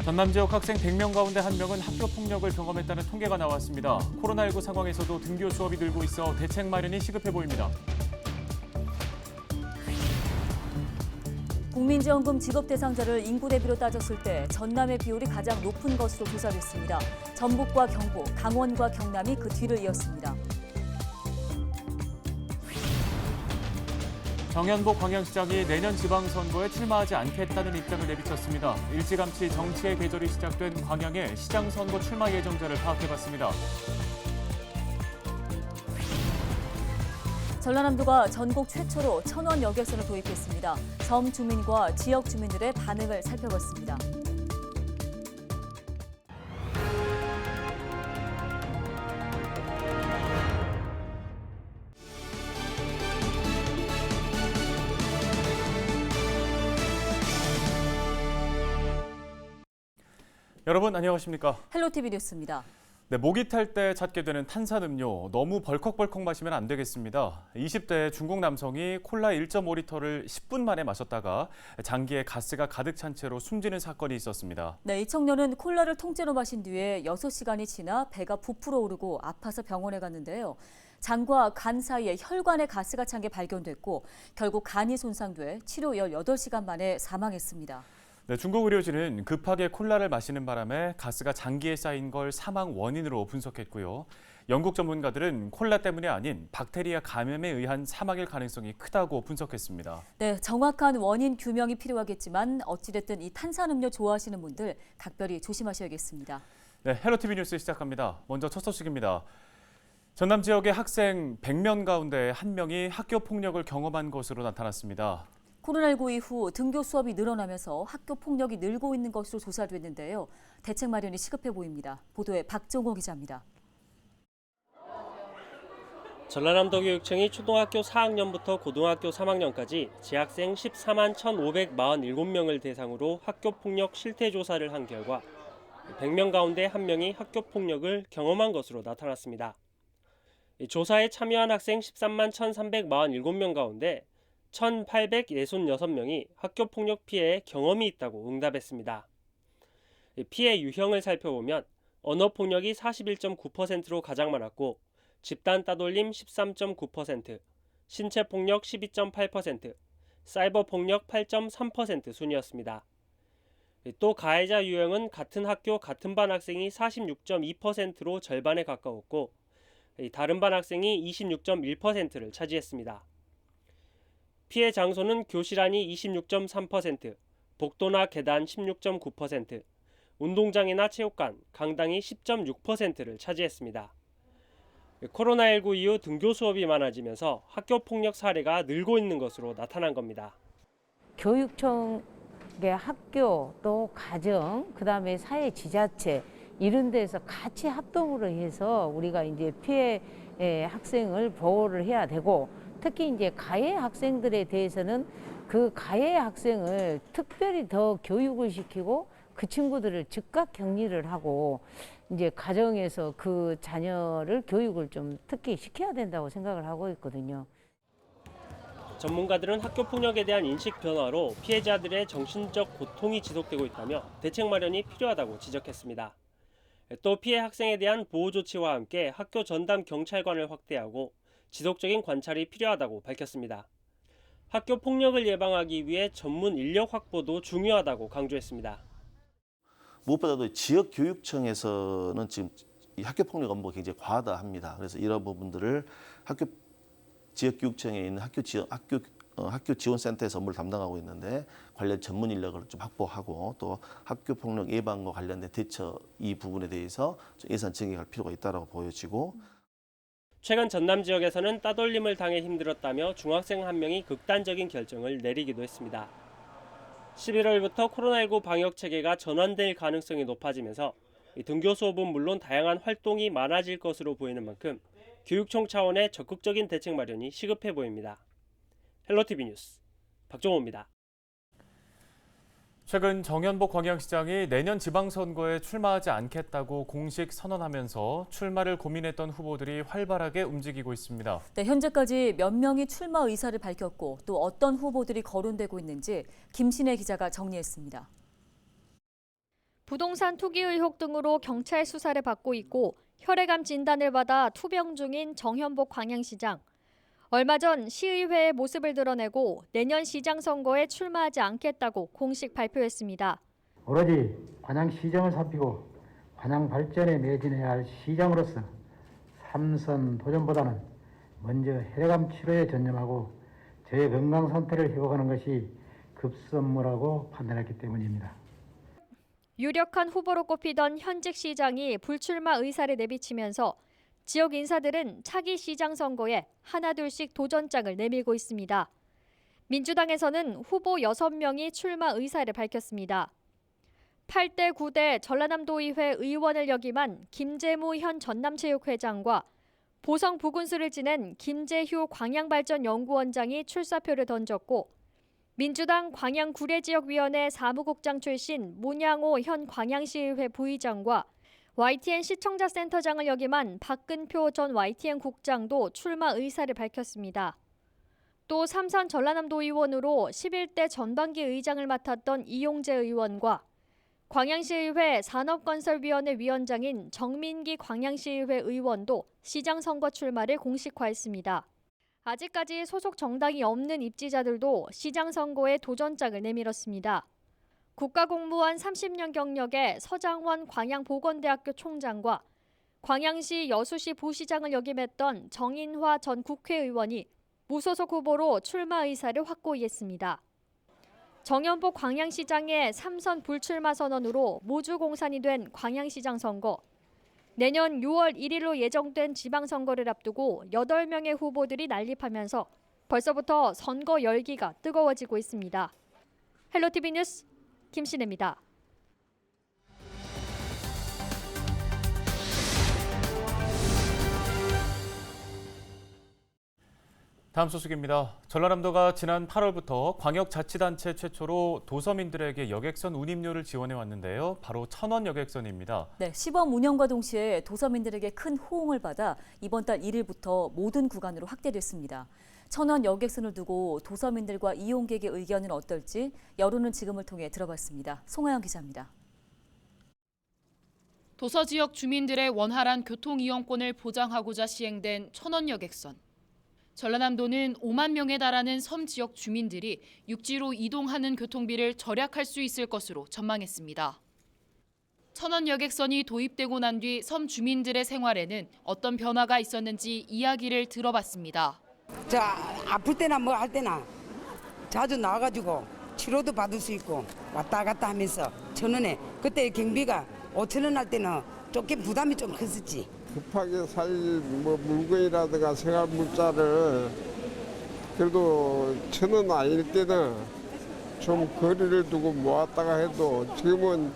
전남 지역 학생 100명 가운데 1명은 학교 폭력을 경험했다는 통계가 나왔습니다. 코로나19 상황에서도 등교 수업이 늘고 있어 대책 마련이 시급해 보입니다. 국민지원금 지급 대상자를 인구 대비로 따졌을 때 전남의 비율이 가장 높은 것으로 조사됐습니다. 전북과 경북, 강원과 경남이 그 뒤를 이었습니다. 정현복 광양시장이 내년 지방선거에 출마하지 않겠다는 입장을 내비쳤습니다. 일찌감치 정치의 계절이 시작된 광양에 시장 선거 출마 예정자를 파악해봤습니다. 전라남도가 전국 최초로 천원 여객선을 도입했습니다. 섬 주민과 지역 주민들의 반응을 살펴봤습니다. 여러분 안녕하십니까? 헬로티비 뉴스입니다. 네, 목이 탈 때 찾게 되는 탄산음료 너무 벌컥벌컥 마시면 안 되겠습니다. 20대 중국 남성이 콜라 1.5리터를 10분 만에 마셨다가 장기에 가스가 가득 찬 채로 숨지는 사건이 있었습니다. 네, 이 청년은 콜라를 통째로 마신 뒤에 6시간이 지나 배가 부풀어 오르고 아파서 병원에 갔는데요. 장과 간 사이에 혈관에 가스가 찬 게 발견됐고 결국 간이 손상돼 치료 18시간 만에 사망했습니다. 네, 중국 의료진은 급하게 콜라를 마시는 바람에 가스가 장기에 쌓인 걸 사망 원인으로 분석했고요. 영국 전문가들은 콜라 때문이 아닌 박테리아 감염에 의한 사망일 가능성이 크다고 분석했습니다. 네, 정확한 원인 규명이 필요하겠지만 어찌됐든 이 탄산음료 좋아하시는 분들 각별히 조심하셔야겠습니다. 네, 헬로티비 뉴스 시작합니다. 먼저 첫 소식입니다. 전남 지역의 학생 100명 가운데 1명이 학교 폭력을 경험한 것으로 나타났습니다. 코로나19 이후 등교 수업이 늘어나면서 학교 폭력이 늘고 있는 것으로 조사됐는데요. 대책 마련이 시급해 보입니다. 보도에 박종호 기자입니다. 전라남도 교육청이 초등학교 4학년부터 고등학교 3학년까지 재학생 14만 1,547명을 대상으로 학교 폭력 실태 조사를 한 결과 100명 가운데 1명이 학교 폭력을 경험한 것으로 나타났습니다. 조사에 참여한 학생 13만 1,347명 가운데 1,866명이 학교폭력 피해에 경험이 있다고 응답했습니다. 피해 유형을 살펴보면 언어폭력이 41.9%로 가장 많았고 집단 따돌림 13.9%, 신체폭력 12.8%, 사이버폭력 8.3% 순이었습니다. 또 가해자 유형은 같은 학교 같은 반 학생이 46.2%로 절반에 가까웠고 다른 반 학생이 26.1%를 차지했습니다. 피해 장소는 교실 안이 26.3%, 복도나 계단 16.9%, 운동장이나 체육관, 강당이 10.6%를 차지했습니다. 코로나19 이후 등교 수업이 많아지면서 학교 폭력 사례가 늘고 있는 것으로 나타난 겁니다. 교육청의 학교 또 가정, 그다음에 사회 지자체 이런 데서 같이 합동으로 해서 우리가 이제 피해 학생을 보호를 해야 되고 특히 이제 가해 학생들에 대해서는 그 가해 학생을 특별히 더 교육을 시키고 그 친구들을 즉각 격리를 하고 이제 가정에서 그 자녀를 교육을 좀 특히 시켜야 된다고 생각을 하고 있거든요. 전문가들은 학교 폭력에 대한 인식 변화로 피해자들의 정신적 고통이 지속되고 있다며 대책 마련이 필요하다고 지적했습니다. 또 피해 학생에 대한 보호 조치와 함께 학교 전담 경찰관을 확대하고 지속적인 관찰이 필요하다고 밝혔습니다. 학교 폭력을 예방하기 위해 전문 인력 확보도 중요하다고 강조했습니다. 무엇보다도 지역 교육청에서는 지금 이 학교 폭력 업무가 굉장히 과하다 합니다. 그래서 이런 부분들을 지역 교육청에 있는 학교 지원센터에서 업무를 담당하고 있는데 관련 전문 인력을 좀 확보하고 또 학교 폭력 예방과 관련된 대처 이 부분에 대해서 예산 증액할 필요가 있다고 보여지고. 최근 전남 지역에서는 따돌림을 당해 힘들었다며 중학생 1명이 극단적인 결정을 내리기도 했습니다. 11월부터 코로나19 방역 체계가 전환될 가능성이 높아지면서 등교 수업은 물론 다양한 활동이 많아질 것으로 보이는 만큼 교육청 차원의 적극적인 대책 마련이 시급해 보입니다. 헬로티비 뉴스 박종호입니다. 최근 정현복 광양시장이 내년 지방선거에 출마하지 않겠다고 공식 선언하면서 출마를 고민했던 후보들이 활발하게 움직이고 있습니다. 네, 현재까지 몇 명이 출마 의사를 밝혔고 또 어떤 후보들이 거론되고 있는지 김신혜 기자가 정리했습니다. 부동산 투기 의혹 등으로 경찰 수사를 받고 있고 혈액암 진단을 받아 투병 중인 정현복 광양시장. 얼마 전 시의회의 모습을 드러내고 내년 시장 선거에 출마하지 않겠다고 공식 발표했습니다. 오로지 광양시정을 살피고 광양 발전에 매진해야 할 시장으로서 3선 도전보다는 먼저 혈액암 치료에 전념하고 저의 건강 상태를 회복하는 것이 급선무라고 판단했기 때문입니다. 유력한 후보로 꼽히던 현직 시장이 불출마 의사를 내비치면서 지역 인사들은 차기 시장 선거에 하나둘씩 도전장을 내밀고 있습니다. 민주당에서는 후보 6명이 출마 의사를 밝혔습니다. 8대 9대 전라남도의회 의원을 역임한 김재무 현 전남체육회장과 보성 부군수를 지낸 김재휴 광양발전연구원장이 출사표를 던졌고 민주당 광양 구례지역위원회 사무국장 출신 문양호 현 광양시의회 부의장과 YTN 시청자센터장을 역임한 박근표 전 YTN 국장도 출마 의사를 밝혔습니다. 또 삼선 전라남도 의원으로 11대 전반기 의장을 맡았던 이용재 의원과 광양시의회 산업건설위원회 위원장인 정민기 광양시의회 의원도 시장 선거 출마를 공식화했습니다. 아직까지 소속 정당이 없는 입지자들도 시장 선거에 도전장을 내밀었습니다. 국가공무원 30년 경력의 서장원 광양보건대학교 총장과 광양시 여수시 부시장을 역임했던 정인화 전 국회의원이 무소속 후보로 출마 의사를 확고히 했습니다. 정현복 광양시장의 3선 불출마 선언으로 모주 공산이 된 광양시장 선거. 내년 6월 1일로 예정된 지방선거를 앞두고 8명의 후보들이 난립하면서 벌써부터 선거 열기가 뜨거워지고 있습니다. 헬로티비 뉴스 김신혜입니다. 다음 소식입니다. 전라남도가 지난 8월부터 광역자치단체 최초로 도서민들에게 여객선 운임료를 지원해 왔는데요. 바로 천원 여객선입니다. 네, 시범 운영과 동시에 도서민들에게 큰 호응을 받아 이번 달 1일부터 모든 구간으로 확대됐습니다. 천원 여객선을 두고 도서민들과 이용객의 의견은 어떨지 여론은 지금을 통해 들어봤습니다. 송하영 기자입니다. 도서 지역 주민들의 원활한 교통 이용권을 보장하고자 시행된 천원 여객선. 전라남도는 5만 명에 달하는 섬 지역 주민들이 육지로 이동하는 교통비를 절약할 수 있을 것으로 전망했습니다. 천원 여객선이 도입되고 난 뒤 섬 주민들의 생활에는 어떤 변화가 있었는지 이야기를 들어봤습니다. 아플 때나 뭐 할 때나 자주 나와가지고 치료도 받을 수 있고 왔다 갔다 하면서 1,000원에 그때 경비가 5,000원 할 때는 조금 부담이 좀 컸었지. 급하게 살 물건이라든가 생활 물자를 그래도 1,000원 아닐 때는 좀 거리를 두고 모았다가 해도 지금은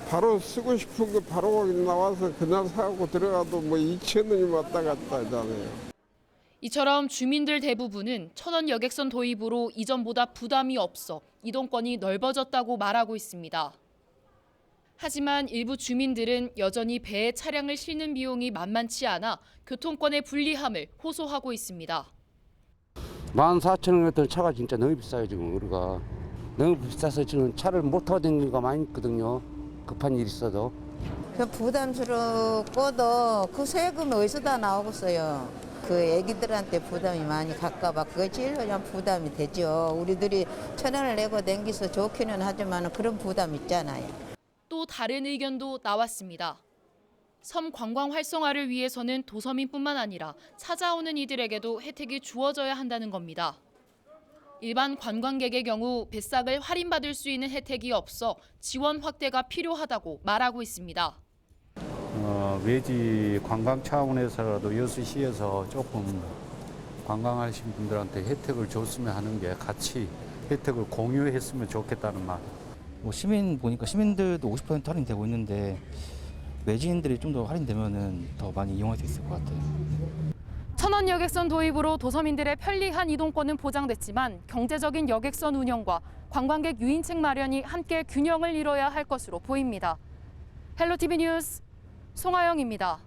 바로 쓰고 싶은 거 바로 나와서 그냥 사고 들어가도 2,000원이 왔다 갔다 하잖아요. 이처럼 주민들 대부분은 천원 여객선 도입으로 이전보다 부담이 없어 이동권이 넓어졌다고 말하고 있습니다. 하지만 일부 주민들은 여전히 배에 차량을 싣는 비용이 만만치 않아 교통권의 불리함을 호소하고 있습니다. 14,000원 같은 차가 진짜 너무 비싸요. 지금 우리가 너무 비싸서 지금 차를 못 타고 다니는 거 많이 있거든요. 급한 일 있어도. 부담스럽고도 그 세금이 어디서 다 나오겠어요. 그 애기들한테 부담이 많이 갈까봐 그게 제일 그냥 부담이 되죠. 우리들이 1,000원을 내고 댕기서 좋기는 하지만 그런 부담 있잖아요. 또 다른 의견도 나왔습니다. 섬 관광 활성화를 위해서는 도서민뿐만 아니라 찾아오는 이들에게도 혜택이 주어져야 한다는 겁니다. 일반 관광객의 경우 배삭을 할인받을 수 있는 혜택이 없어 지원 확대가 필요하다고 말하고 있습니다. 외지 관광 차원에서라도 여수시에서 조금 관광하신 분들한테 혜택을 줬으면 하는 게 같이 혜택을 공유했으면 좋겠다는 말. 시민 보니까 시민들도 50% 할인되고 있는데 외지인들이 좀 더 할인되면은 더 많이 이용할 수 있을 것 같아요. 천원 여객선 도입으로 도서민들의 편리한 이동권은 보장됐지만 경제적인 여객선 운영과 관광객 유인책 마련이 함께 균형을 이뤄야 할 것으로 보입니다. 헬로티비 뉴스 송하영입니다.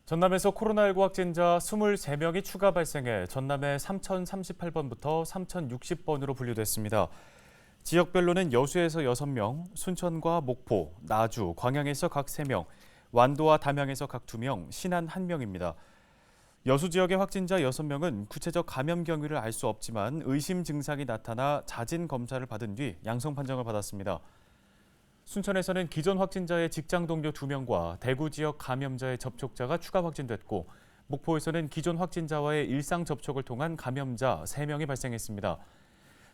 전남에서 코로나19 확진자 23명이 추가 발생해 전남의 3038번부터 3060번으로 분류됐습니다. 지역별로는 여수에서 6명, 순천과 목포, 나주, 광양에서 각 3명, 완도와 담양에서 각 2명, 신안 1명입니다. 여수 지역의 확진자 6명은 구체적 감염 경위를 알 수 없지만 의심 증상이 나타나 자진 검사를 받은 뒤 양성 판정을 받았습니다. 순천에서는 기존 확진자의 직장 동료 2명과 대구 지역 감염자의 접촉자가 추가 확진됐고, 목포에서는 기존 확진자와의 일상 접촉을 통한 감염자 3명이 발생했습니다.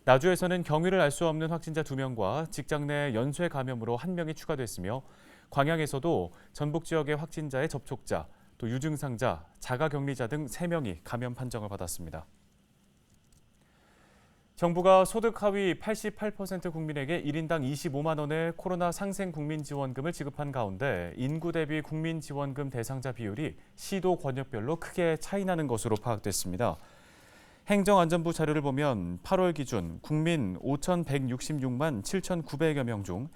나주에서는 경위를 알 수 없는 확진자 2명과 직장 내 연쇄 감염으로 1명이 추가됐으며, 광양에서도 전북 지역의 확진자의 접촉자, 또 유증상자, 자가격리자 등 3명이 감염 판정을 받았습니다. 정부가 소득 하위 88% 국민에게 1인당 25만 원의 코로나 상생 국민지원금을 지급한 가운데 인구 대비 국민지원금 대상자 비율이 시도 권역별로 크게 차이나는 것으로 파악됐습니다. 행정안전부 자료를 보면 8월 기준 국민 5,166만 7,900여 명 중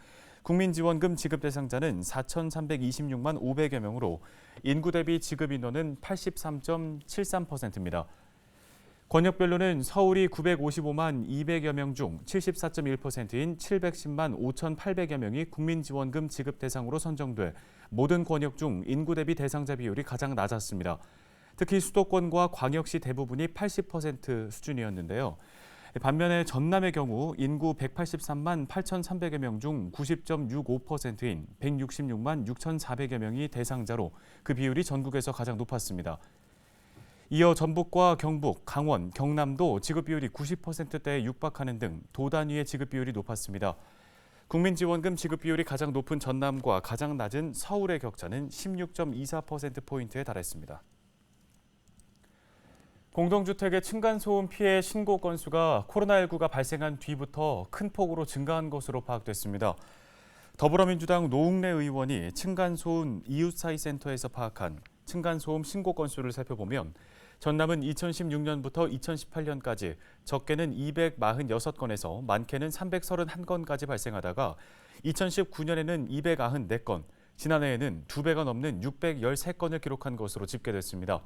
국민지원금 지급 대상자는 4,326만 500여 명으로 인구 대비 지급 인원은 83.73%입니다. 권역별로는 서울이 955만 200여 명 중 74.1%인 710만 5,800여 명이 국민지원금 지급 대상으로 선정돼 모든 권역 중 인구 대비 대상자 비율이 가장 낮았습니다. 특히 수도권과 광역시 대부분이 80% 수준이었는데요. 반면에 전남의 경우 인구 183만 8,300여 명 중 90.65%인 166만 6,400여 명이 대상자로 그 비율이 전국에서 가장 높았습니다. 이어 전북과 경북, 강원, 경남도 지급 비율이 90%대에 육박하는 등 도 단위의 지급 비율이 높았습니다. 국민지원금 지급 비율이 가장 높은 전남과 가장 낮은 서울의 격차는 16.24%포인트에 달했습니다. 공동주택의 층간소음 피해 신고 건수가 코로나19가 발생한 뒤부터 큰 폭으로 증가한 것으로 파악됐습니다. 더불어민주당 노웅래 의원이 층간소음 이웃사이센터에서 파악한 층간소음 신고 건수를 살펴보면 전남은 2016년부터 2018년까지 적게는 246건에서 많게는 331건까지 발생하다가 2019년에는 294건, 지난해에는 2배가 넘는 613건을 기록한 것으로 집계됐습니다.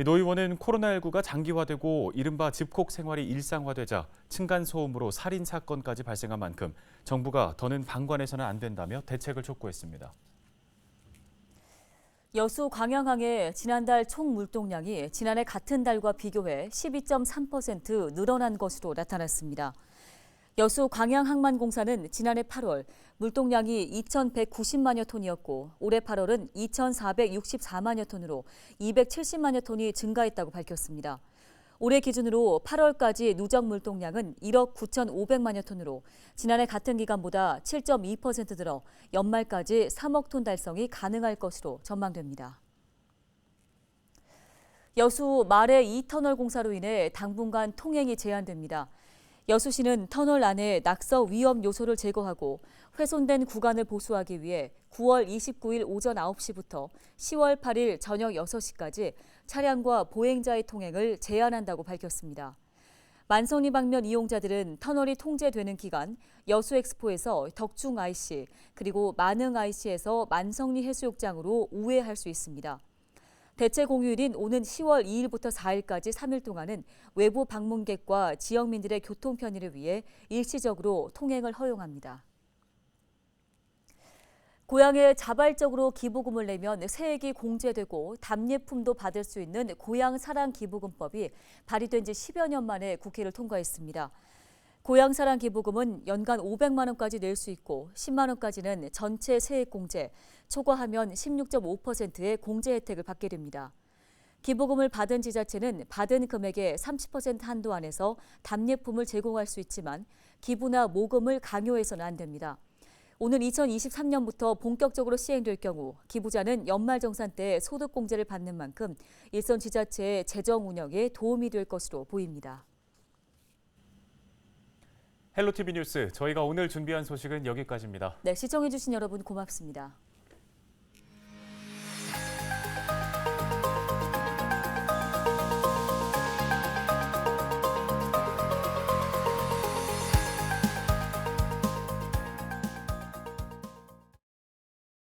노 의원은 코로나19가 장기화되고 이른바 집콕 생활이 일상화되자 층간소음으로 살인 사건까지 발생한 만큼 정부가 더는 방관해서는 안 된다며 대책을 촉구했습니다. 여수 광양항의 지난달 총 물동량이 지난해 같은 달과 비교해 12.3% 늘어난 것으로 나타났습니다. 여수 광양항만공사는 지난해 8월 물동량이 2,190만여 톤이었고 올해 8월은 2,464만여 톤으로 270만여 톤이 증가했다고 밝혔습니다. 올해 기준으로 8월까지 누적 물동량은 1억 9,500만여 톤으로 지난해 같은 기간보다 7.2% 늘어 연말까지 3억 톤 달성이 가능할 것으로 전망됩니다. 여수 말해 2터널 공사로 인해 당분간 통행이 제한됩니다. 여수시는 터널 안에 낙서 위험 요소를 제거하고 훼손된 구간을 보수하기 위해 9월 29일 오전 9시부터 10월 8일 저녁 6시까지 차량과 보행자의 통행을 제한한다고 밝혔습니다. 만성리 방면 이용자들은 터널이 통제되는 기간 여수엑스포에서 덕중 IC 그리고 만흥 IC에서 만성리 해수욕장으로 우회할 수 있습니다. 대체 공휴일인 오는 10월 2일부터 4일까지 3일 동안은 외부 방문객과 지역민들의 교통 편의를 위해 일시적으로 통행을 허용합니다. 고향에 자발적으로 기부금을 내면 세액이 공제되고 답례품도 받을 수 있는 고향사랑기부금법이 발의된 지 10여 년 만에 국회를 통과했습니다. 고향사랑기부금은 연간 500만 원까지 낼 수 있고 10만 원까지는 전체 세액 공제, 초과하면 16.5%의 공제 혜택을 받게 됩니다. 기부금을 받은 지자체는 받은 금액의 30% 한도 안에서 답례품을 제공할 수 있지만 기부나 모금을 강요해서는 안 됩니다. 오는 2023년부터 본격적으로 시행될 경우 기부자는 연말정산 때 소득공제를 받는 만큼 일선 지자체의 재정 운영에 도움이 될 것으로 보입니다. 헬로티비 뉴스, 저희가 오늘 준비한 소식은 여기까지입니다. 네, 시청해주신 여러분 고맙습니다.